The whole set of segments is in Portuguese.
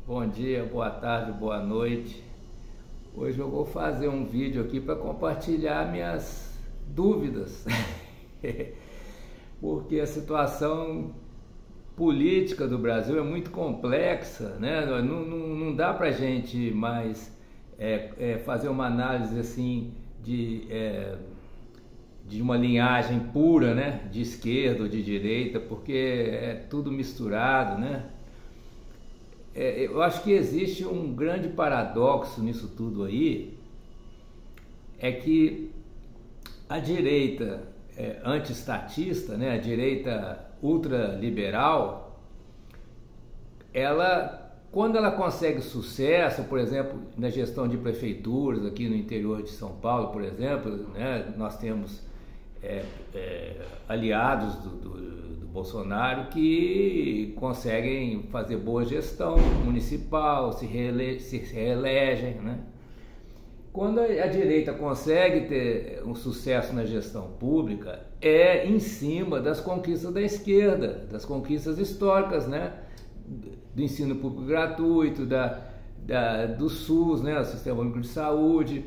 Bom dia, boa tarde, boa noite. Hoje eu vou fazer um vídeo aqui para compartilhar minhas dúvidas, porque a situação política do Brasil é muito complexa, né? Não dá para a gente mais fazer uma análise assim de uma linhagem pura, né? De esquerda ou de direita, porque é tudo misturado, né? Eu acho que existe um grande paradoxo nisso tudo aí, é que a direita antiestatista, né, a direita ultraliberal, quando ela consegue sucesso, por exemplo, na gestão de prefeituras aqui no interior de São Paulo, por exemplo, né, nós temos aliados do Bolsonaro que conseguem fazer boa gestão municipal, se reelegem, né? Quando a direita consegue ter um sucesso na gestão pública, é em cima das conquistas da esquerda, das conquistas históricas, né? Do ensino público gratuito, do SUS, né? O Sistema Único de Saúde,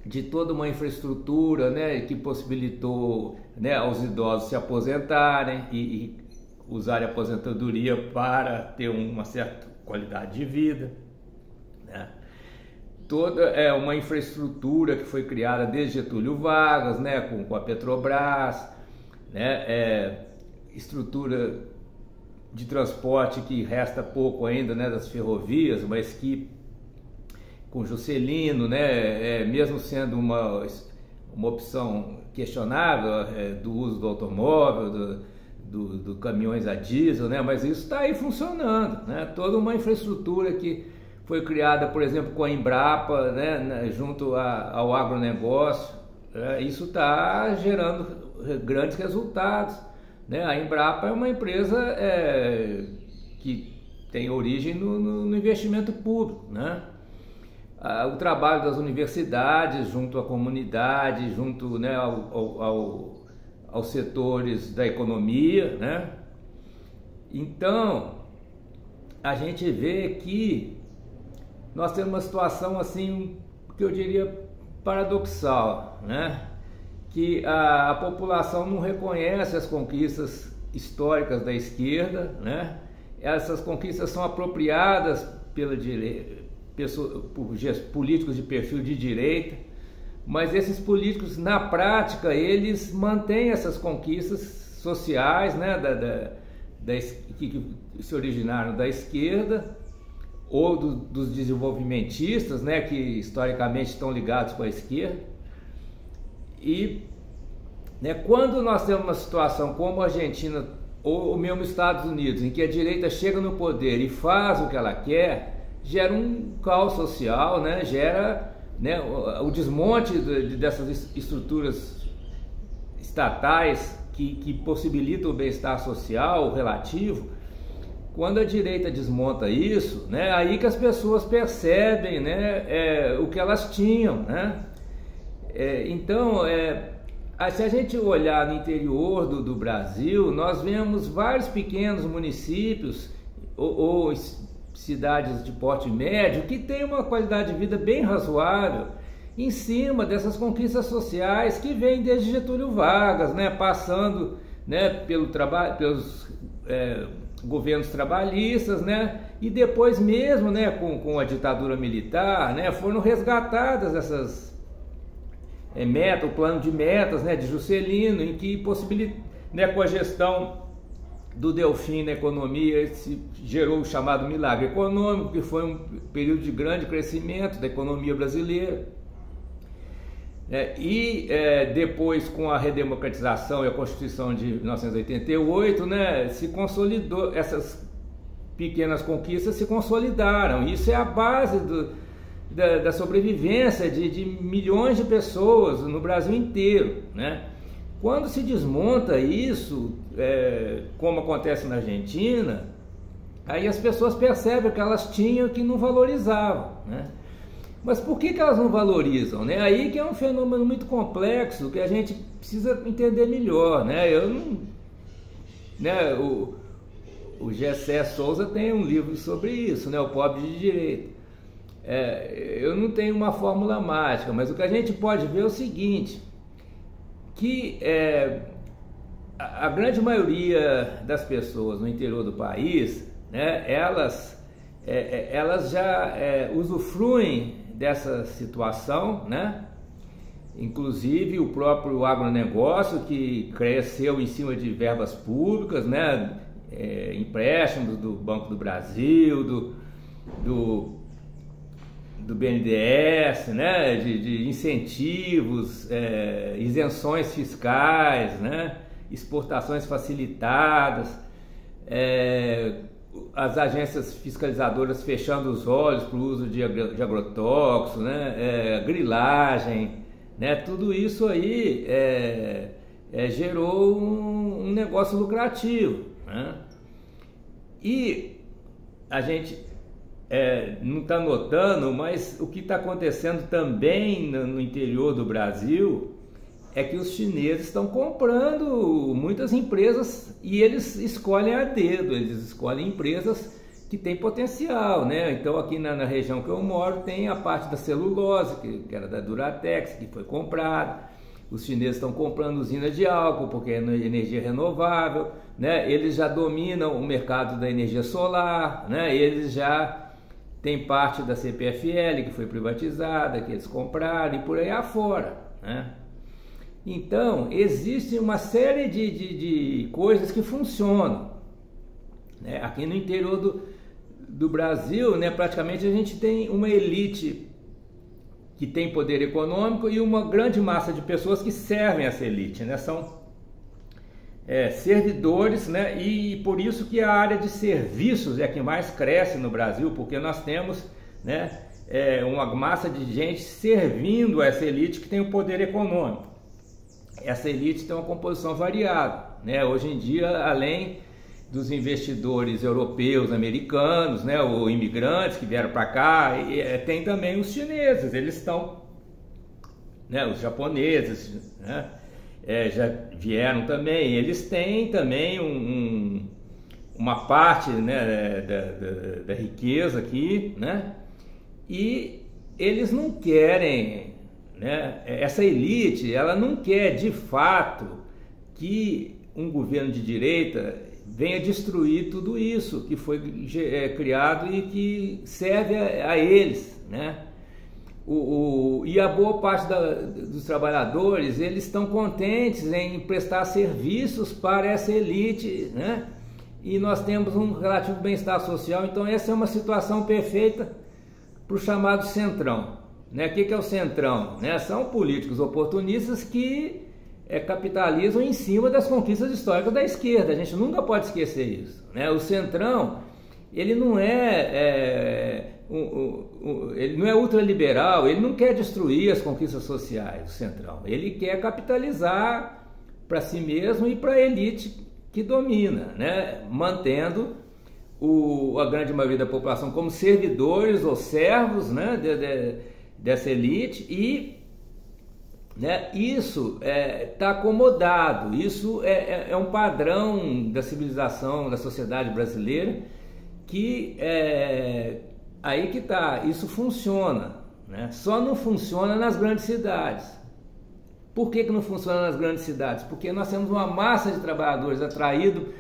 de toda uma infraestrutura, né, que possibilitou, né, aos idosos se aposentarem e usarem a aposentadoria para ter uma certa qualidade de vida, né? Toda uma infraestrutura que foi criada desde Getúlio Vargas, né, com a Petrobras, né, estrutura de transporte que resta pouco ainda, né, das ferrovias, mas que com Juscelino, né, mesmo sendo uma opção questionável do uso do automóvel, do caminhões a diesel, né, mas isso está aí funcionando, né, toda uma infraestrutura que foi criada, por exemplo, com a Embrapa, né, junto ao agronegócio, isso está gerando grandes resultados, né. A Embrapa é uma empresa que tem origem no investimento público, né. O trabalho das universidades junto à comunidade, junto, né, aos setores da economia, né? Então, a gente vê que nós temos uma situação assim, que eu diria paradoxal, né? Que a população não reconhece as conquistas históricas da esquerda, né? Essas conquistas são apropriadas pela direita, por políticos de perfil de direita, mas esses políticos, na prática, eles mantêm essas conquistas sociais, né, que se originaram da esquerda ou dos desenvolvimentistas, né, que historicamente estão ligados com a esquerda. E, né, quando nós temos uma situação como a Argentina ou mesmo os Estados Unidos, em que a direita chega no poder e faz o que ela quer, gera um caos social, né? Gera, né, o desmonte dessas estruturas estatais que possibilitam o bem-estar social relativo. Quando a direita desmonta isso, né, aí que as pessoas percebem, né, o que elas tinham, né? Então, se a gente olhar no interior do Brasil, nós vemos vários pequenos municípios ou cidades de porte médio que têm uma qualidade de vida bem razoável em cima dessas conquistas sociais que vêm desde Getúlio Vargas, né, passando, né, pelos governos trabalhistas, né, e depois mesmo, né, com a ditadura militar, né, foram resgatadas essas o plano de metas, né, de Juscelino, em que possibilita, né, com a gestão do Delfim na economia, se gerou o chamado milagre econômico, que foi um período de grande crescimento da economia brasileira. Depois, com a redemocratização e a Constituição de 1988, né, se consolidou, essas pequenas conquistas se consolidaram. Isso é a base da sobrevivência de milhões de pessoas no Brasil inteiro, né? Quando se desmonta isso, como acontece na Argentina, aí as pessoas percebem que elas tinham que não valorizavam, né? Mas por que elas não valorizam, né? Aí que é um fenômeno muito complexo que a gente precisa entender melhor, né? o Gessé Souza tem um livro sobre isso, né? O Pobre de Direito. Eu não tenho uma fórmula mágica, mas o que a gente pode ver é o seguinte, que a grande maioria das pessoas no interior do país, né, elas já usufruem dessa situação, né? Inclusive o próprio agronegócio, que cresceu em cima de verbas públicas, né? Empréstimos do Banco do Brasil, do BNDES, né? de incentivos, isenções fiscais, né? Exportações facilitadas, as agências fiscalizadoras fechando os olhos para o uso de agrotóxicos, né? Grilagem, né? Tudo isso aí gerou um negócio lucrativo, né? E a gente não está notando, mas o que está acontecendo também no interior do Brasil é que os chineses estão comprando muitas empresas e eles escolhem a dedo, eles escolhem empresas que têm potencial, né? Então aqui na região que eu moro tem a parte da celulose, que era da Duratex, que foi comprada. Os chineses estão comprando usinas de álcool porque é energia renovável, né? Eles já dominam o mercado da energia solar, né? Eles já têm parte da CPFL que foi privatizada, que eles compraram e por aí afora, né? Então, existe uma série de coisas que funcionam, né? Aqui no interior do Brasil, né, praticamente a gente tem uma elite que tem poder econômico e uma grande massa de pessoas que servem essa elite, né? São servidores, né? E por isso que a área de serviços é que mais cresce no Brasil, porque nós temos, né, uma massa de gente servindo essa elite que tem o poder econômico. Essa elite tem uma composição variada, né? Hoje em dia, além dos investidores europeus, americanos, né, ou imigrantes que vieram para cá, tem também os chineses, eles estão, né, os japoneses, né, já vieram também, eles têm também uma parte, né, da riqueza aqui, né, e eles não querem, né, essa elite, ela não quer de fato que um governo de direita venha destruir tudo isso que foi criado e que serve a eles, né? E a boa parte dos trabalhadores, eles estão contentes em prestar serviços para essa elite, né? E nós temos um relativo bem-estar social, então essa é uma situação perfeita para o chamado centrão, né? O que é o centrão, né? São políticos oportunistas que capitalizam em cima das conquistas históricas da esquerda. A gente nunca pode esquecer isso, né? O centrão, ele não ele não é ultraliberal, ele não quer destruir as conquistas sociais, o centrão. Ele quer capitalizar para si mesmo e para a elite que domina, né? Mantendo a grande maioria da população como servidores ou servos, né, dessa elite e, né, isso está acomodado, isso é um padrão da civilização, da sociedade brasileira, que aí que está, isso funciona, né? Só não funciona nas grandes cidades. Por que não funciona nas grandes cidades? Porque nós temos uma massa de trabalhadores atraído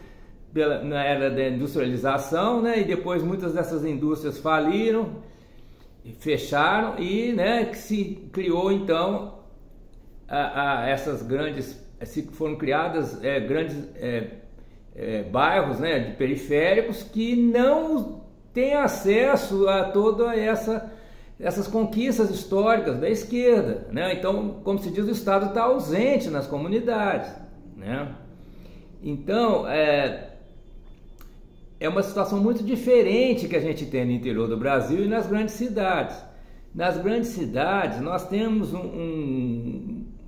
na era da industrialização, né? E depois muitas dessas indústrias faliram, fecharam e, né, que se criou então essas grandes, foram criadas grandes bairros, né, de periféricos que não têm acesso a toda essas conquistas históricas da esquerda, né? Então, como se diz, o Estado está ausente nas comunidades, né? Então, é uma situação muito diferente que a gente tem no interior do Brasil e nas grandes cidades. Nas grandes cidades, nós temos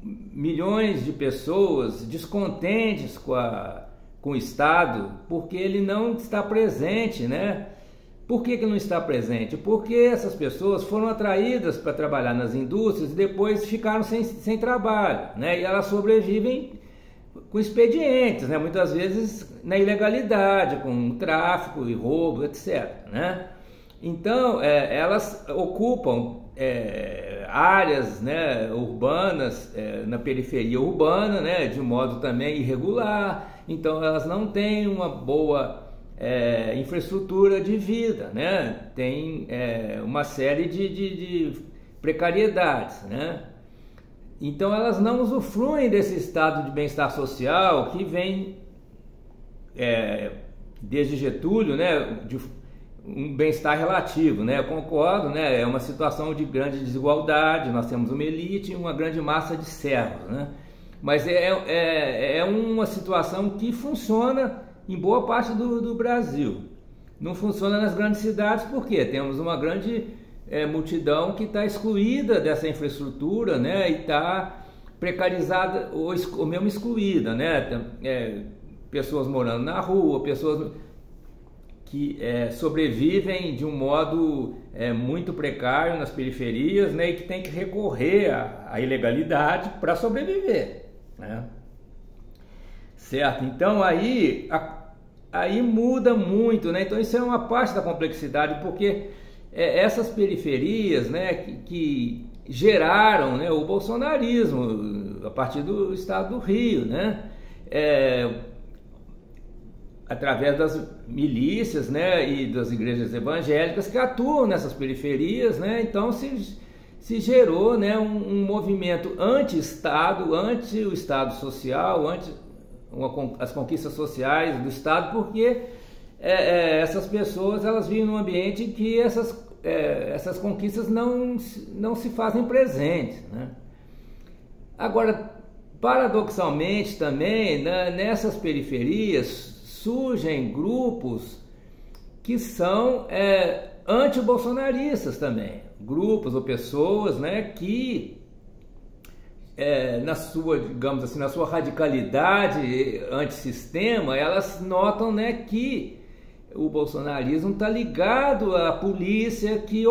milhões de pessoas descontentes com o Estado, porque ele não está presente, né? Por que não está presente? Porque essas pessoas foram atraídas para trabalhar nas indústrias e depois ficaram sem trabalho, né? E elas sobrevivem com expedientes, né? Muitas vezes na ilegalidade, com tráfico e roubo, etc., né? Então, elas ocupam áreas, né, urbanas, na periferia urbana, né, de modo também irregular. Então, elas não têm uma boa infraestrutura de vida, né? Tem uma série de precariedades, né? Então, elas não usufruem desse estado de bem-estar social que vem desde Getúlio, né, de um bem-estar relativo, né? Eu concordo, né? É uma situação de grande desigualdade, nós temos uma elite e uma grande massa de servos, né? Mas é uma situação que funciona em boa parte do Brasil. Não funciona nas grandes cidades porque temos uma grande multidão que está excluída dessa infraestrutura, né? E está precarizada ou mesmo excluída, né? Pessoas morando na rua, pessoas que sobrevivem de um modo muito precário nas periferias, né, e que tem que recorrer à ilegalidade para sobreviver, né? Certo? Então aí muda muito, né? Então isso é uma parte da complexidade, porque essas periferias, né, que geraram, né, o bolsonarismo a partir do estado do Rio, né? Através das milícias, né, e das igrejas evangélicas que atuam nessas periferias, né? Então se gerou, né, um movimento anti-Estado, anti o Estado social, anti as conquistas sociais do Estado, porque essas pessoas elas vivem num ambiente em que essas conquistas não se fazem presentes, né? Agora, paradoxalmente também, né, nessas periferias surgem grupos que são anti-bolsonaristas também, grupos ou pessoas, né, que na sua, digamos assim, na sua radicalidade antissistema, elas notam, né, que o bolsonarismo está ligado à polícia que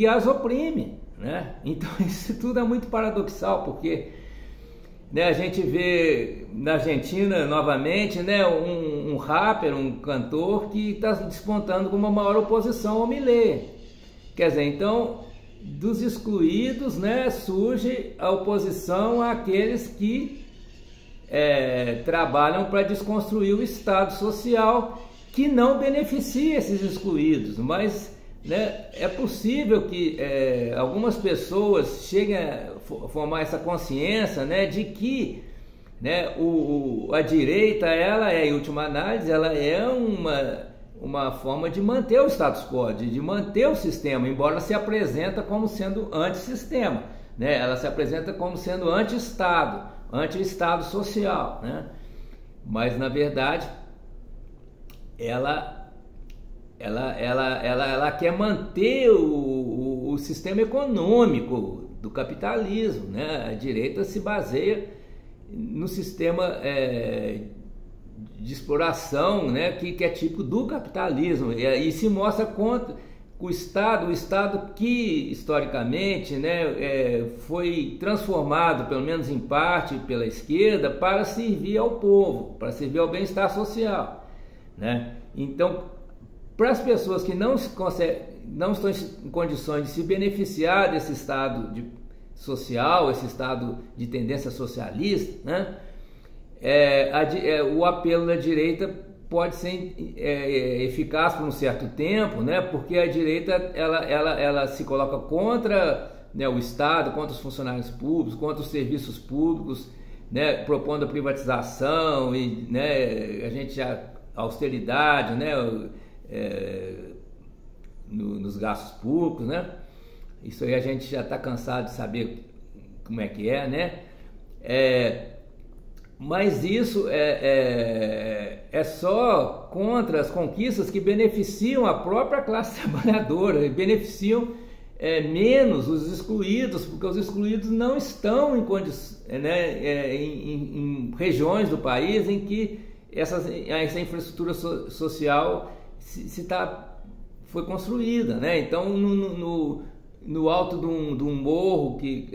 as oprime, né? Então isso tudo é muito paradoxal, porque, né, a gente vê na Argentina novamente, né, um rapper, um cantor que está despontando como a maior oposição ao Milei. Quer dizer, então, dos excluídos, né, surge a oposição àqueles que trabalham para desconstruir o Estado social, que não beneficia esses excluídos, mas, né, é possível que algumas pessoas cheguem a formar essa consciência, né, de que, né, a direita, ela em última análise, ela é uma forma de manter o status quo, de manter o sistema, embora se apresenta como sendo antissistema, né? Ela se apresenta como sendo anti-Estado, anti-Estado social, né? Mas na verdade ela quer manter o sistema econômico do capitalismo, né? A direita se baseia no sistema de exploração, né? que é típico do capitalismo, e se mostra contra o Estado que historicamente, né, foi transformado, pelo menos em parte, pela esquerda, para servir ao povo, para servir ao bem-estar social, né? Então, para as pessoas que não estão em condições de se beneficiar desse Estado social, esse Estado de tendência socialista, né, o apelo da direita pode ser eficaz por um certo tempo, né, porque a direita ela se coloca contra, né, o Estado, contra os funcionários públicos, contra os serviços públicos, né, propondo a privatização e, né, a austeridade, né, nos gastos públicos, né? Isso aí a gente já está cansado de saber como é que é, né? Mas isso é só contra as conquistas que beneficiam a própria classe trabalhadora, beneficiam menos os excluídos, porque os excluídos não estão em regiões do país em que essa infraestrutura social foi construída, né? Então, no alto de um morro que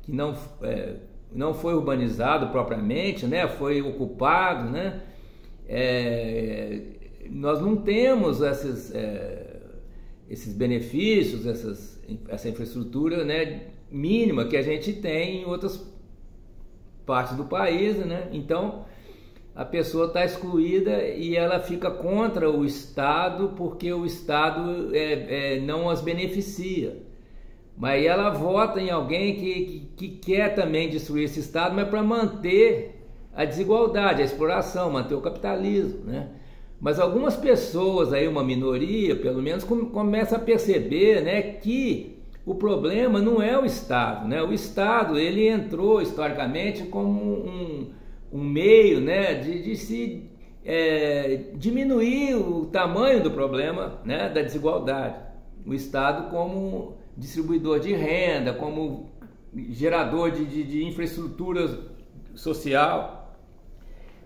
não não foi urbanizado propriamente, né? Foi ocupado, né? Nós não temos esses benefícios, essa infraestrutura, né, mínima que a gente tem em outras partes do país, né? Então a pessoa está excluída e ela fica contra o Estado porque o Estado não as beneficia. Mas ela vota em alguém que quer também destruir esse Estado, mas para manter a desigualdade, a exploração, manter o capitalismo, né? Mas algumas pessoas, aí uma minoria pelo menos, começa a perceber, né, que o problema não é o Estado, né? O Estado, ele entrou historicamente como um meio, né, de se diminuir o tamanho do problema, né, da desigualdade. O Estado como distribuidor de renda, como gerador de infraestrutura social,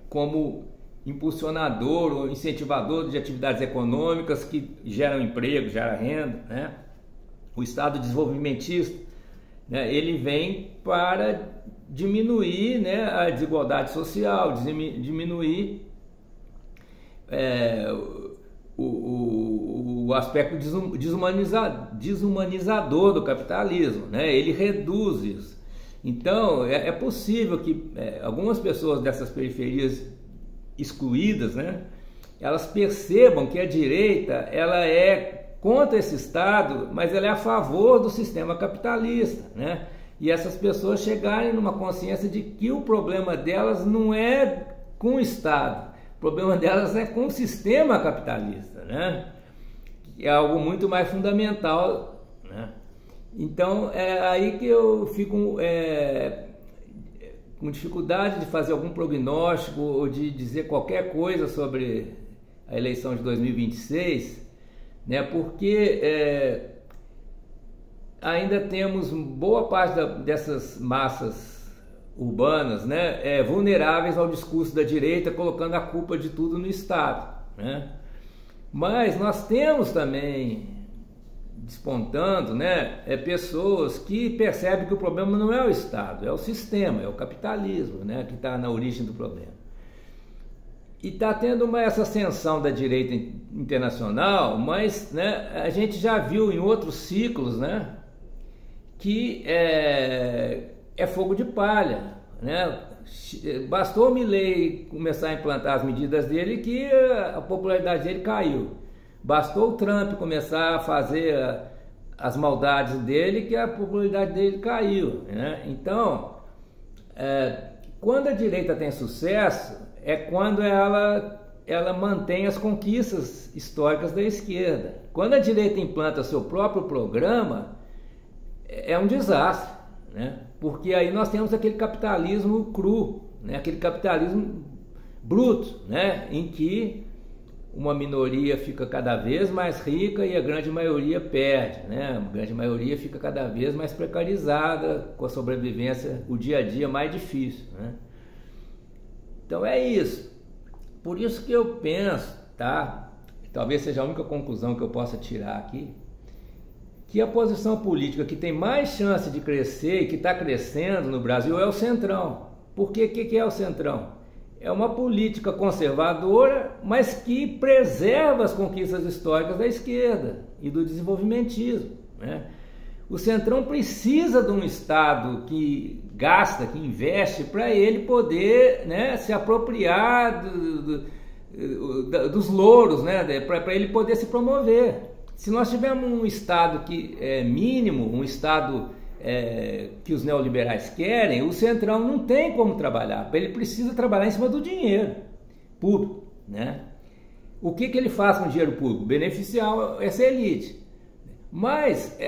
como impulsionador ou incentivador de atividades econômicas que geram emprego, geram renda, né? O Estado desenvolvimentista, né, ele vem para diminuir, né, a desigualdade social, diminuir o aspecto desumanizador do capitalismo, né? Ele reduz isso. Então é possível que algumas pessoas dessas periferias excluídas, né, elas percebam que a direita ela é contra esse Estado, mas ela é a favor do sistema capitalista, né? E essas pessoas chegarem numa consciência de que o problema delas não é com o Estado, o problema delas é com o sistema capitalista, né? É algo muito mais fundamental, né? Então é aí que eu fico com dificuldade de fazer algum prognóstico ou de dizer qualquer coisa sobre a eleição de 2026, né? Porque ainda temos boa parte dessas massas urbanas, né, vulneráveis ao discurso da direita, colocando a culpa de tudo no Estado, né? Mas nós temos também despontando, né, pessoas que percebem que o problema não é o Estado, é o sistema, é o capitalismo, né, que está na origem do problema. E está tendo essa ascensão da direita internacional, mas, né, a gente já viu em outros ciclos, né, que é fogo de palha, né? Bastou o Milei começar a implantar as medidas dele que a popularidade dele caiu. Bastou o Trump começar a fazer as maldades dele que a popularidade dele caiu, né? Então, quando a direita tem sucesso, é quando ela mantém as conquistas históricas da esquerda. Quando a direita implanta seu próprio programa, é um desastre, né? Porque aí nós temos aquele capitalismo cru, né? Aquele capitalismo bruto, né? Em que uma minoria fica cada vez mais rica e a grande maioria perde, né? A grande maioria fica cada vez mais precarizada, com a sobrevivência, o dia a dia mais difícil, né? Então é isso. Por isso que eu penso, tá? Talvez seja a única conclusão que eu possa tirar aqui, que a posição política que tem mais chance de crescer e que está crescendo no Brasil é o Centrão. Por quê? O que é o Centrão? É uma política conservadora, mas que preserva as conquistas históricas da esquerda e do desenvolvimentismo, né? O Centrão precisa de um Estado que gasta, que investe, para ele poder, né, se apropriar dos louros, né, para ele poder se promover. Se nós tivermos um Estado que é mínimo, um Estado que os neoliberais querem, o Centrão não tem como trabalhar, ele precisa trabalhar em cima do dinheiro público, né? O que ele faz com o dinheiro público? Beneficiar essa elite. Mas,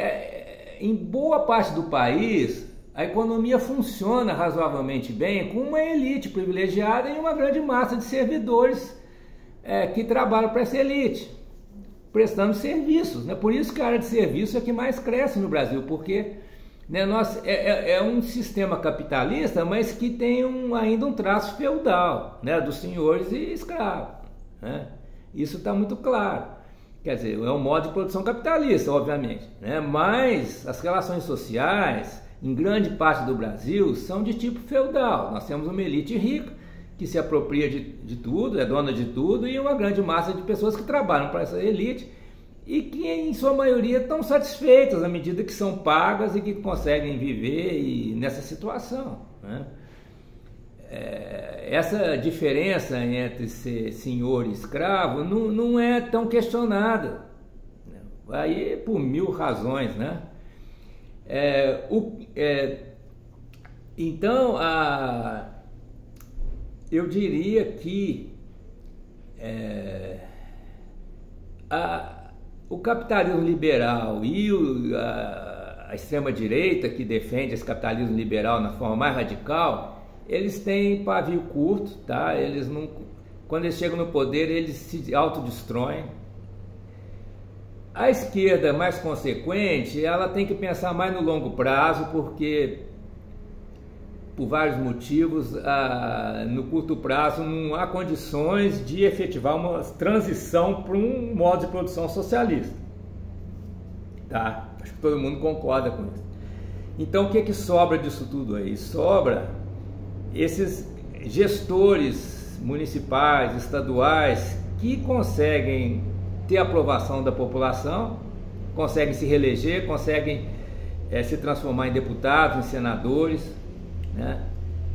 em boa parte do país, a economia funciona razoavelmente bem com uma elite privilegiada e uma grande massa de servidores que trabalham para essa elite, prestando serviços, né? Por isso que a área de serviço é que mais cresce no Brasil, porque, né, é um sistema capitalista, mas que tem ainda um traço feudal, né, dos senhores e escravos, né? Isso está muito claro. Quer dizer, é um modo de produção capitalista, obviamente, né? Mas as relações sociais, em grande parte do Brasil, são de tipo feudal. Nós temos uma elite rica que se apropria de tudo, é dona de tudo, e uma grande massa de pessoas que trabalham para essa elite e que, em sua maioria, estão satisfeitas à medida que são pagas e que conseguem viver nessa situação, né? Essa diferença entre ser senhor e escravo não é tão questionada, aí por mil razões, né? Então, eu diria que o capitalismo liberal e a extrema-direita, que defende esse capitalismo liberal na forma mais radical, eles têm pavio curto, tá? Eles não, quando eles chegam no poder, eles se autodestroem. A esquerda mais consequente, ela tem que pensar mais no longo prazo, porque, por vários motivos, no curto prazo não há condições de efetivar uma transição para um modo de produção socialista. Tá? Acho que todo mundo concorda com isso. Então, o que sobra disso tudo aí? Sobra esses gestores municipais, estaduais, que conseguem ter aprovação da população, conseguem se reeleger, conseguem se transformar em deputados, em senadores, né?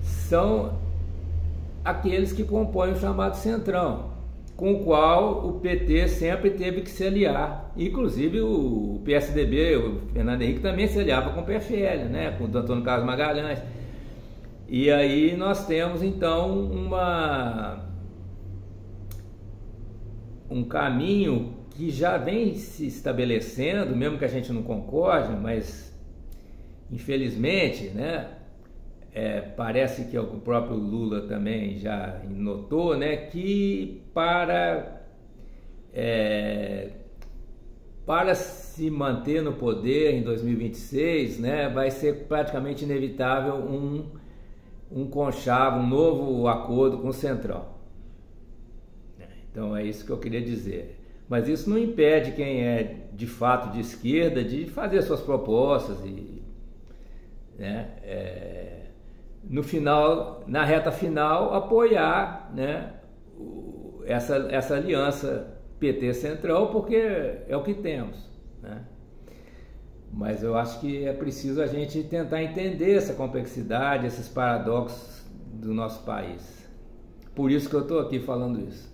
São aqueles que compõem o chamado Centrão, com o qual o PT sempre teve que se aliar. Inclusive o PSDB, o Fernando Henrique, também se aliava com o PFL, né? Com o Antônio Carlos Magalhães. E aí nós temos então um caminho que já vem se estabelecendo, mesmo que a gente não concorde, mas infelizmente, né, parece que o próprio Lula também já notou, né, que para se manter no poder em 2026, né, vai ser praticamente inevitável um conchavo, um novo acordo com o Centrão. Então é isso que eu queria dizer. Mas isso não impede quem é de fato de esquerda de fazer suas propostas e, né, no final, na reta final, apoiar, né, essa aliança PT-Centrão, porque é o que temos, né? Mas eu acho que é preciso a gente tentar entender essa complexidade, esses paradoxos do nosso país. Por isso que eu estou aqui falando isso.